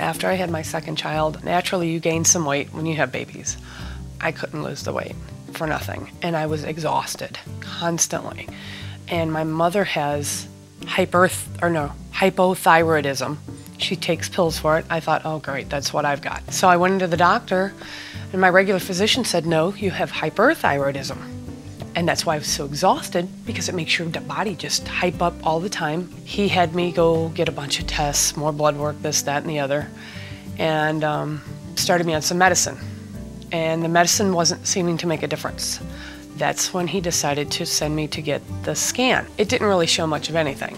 After I had my second child, naturally you gain some weight when you have babies. I couldn't lose the weight for nothing. And I was exhausted constantly. And my mother has hypothyroidism. She takes pills for it. I thought, oh great, that's what I've got. So I went into the doctor and my regular physician said, no, you have hyperthyroidism. And that's why I was so exhausted, because it makes your body just hype up all the time. He had me go get a bunch of tests, more blood work, this, that, and the other, and started me on some medicine. And the medicine wasn't seeming to make a difference. That's when he decided to send me to get the scan. It didn't really show much of anything.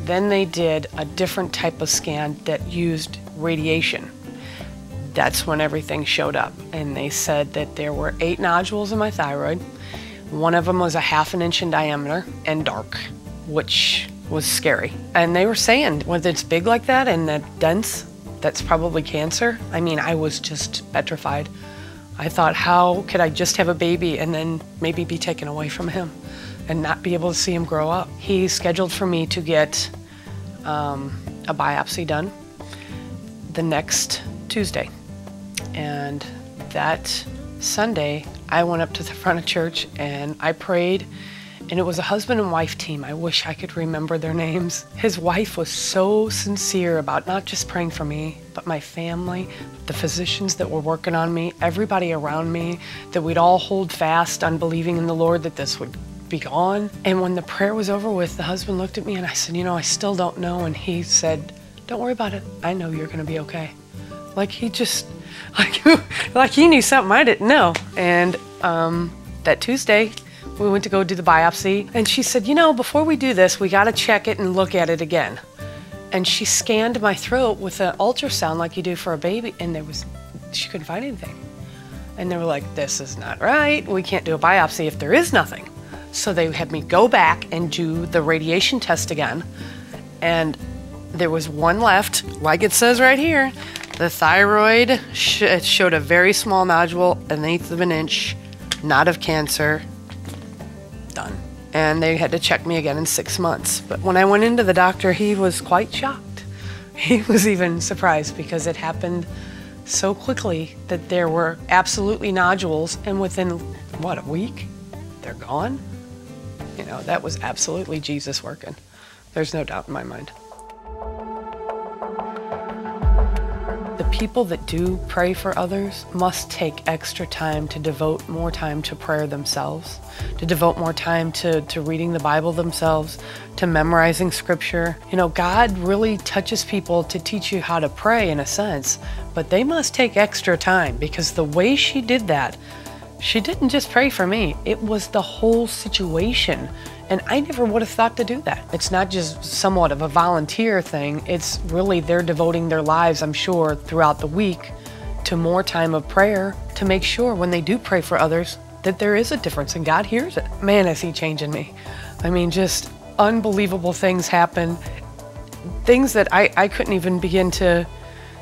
Then they did a different type of scan that used radiation. That's when everything showed up. And they said that there were 8 nodules in my thyroid. One of them was a ½ inch in diameter and dark, which was scary. And they were saying, when it's big like that and that dense, that's probably cancer. I mean, I was just petrified. I thought, how could I just have a baby and then maybe be taken away from him and not be able to see him grow up? He scheduled for me to get a biopsy done the next Tuesday. And that Sunday, I went up to the front of church and I prayed, and it was a husband and wife team. I wish I could remember their names. His wife was so sincere about not just praying for me, but my family, the physicians that were working on me, everybody around me, that we'd all hold fast on believing in the Lord that this would be gone. And when the prayer was over with, the husband looked at me and I said, you know, I still don't know. And he said, don't worry about it. I know you're gonna be okay. Like he just, like he knew something I didn't know. And that Tuesday, we went to go do the biopsy, and she said, you know, before we do this, we gotta check it and look at it again. And she scanned my throat with an ultrasound like you do for a baby, and she couldn't find anything. And they were like, this is not right. We can't do a biopsy if there is nothing. So they had me go back and do the radiation test again. And there was one left, like it says right here. The thyroid showed a very small nodule, 1/8 of an inch, not of cancer. Done. And they had to check me again in 6 months. But when I went into the doctor, he was quite shocked. He was even surprised because it happened so quickly that there were absolutely nodules, and within, what, a week, they're gone? You know, that was absolutely Jesus working. There's no doubt in my mind. The people that do pray for others must take extra time to devote more time to prayer themselves, to devote more time to reading the Bible themselves, to memorizing scripture. You know, God really touches people to teach you how to pray in a sense, but they must take extra time, because the way she did that, she didn't just pray for me, it was the whole situation. And I never would have thought to do that. It's not just somewhat of a volunteer thing, it's really they're devoting their lives, I'm sure, throughout the week to more time of prayer to make sure when they do pray for others that there is a difference and God hears it. Man, is he changing me. I mean, just unbelievable things happen. Things that I couldn't even begin to,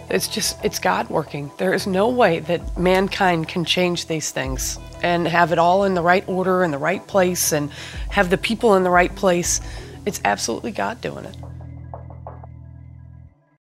it's God working. There is no way that mankind can change these things and have it all in the right order, in the right place, and have the people in the right place. It's absolutely God doing it.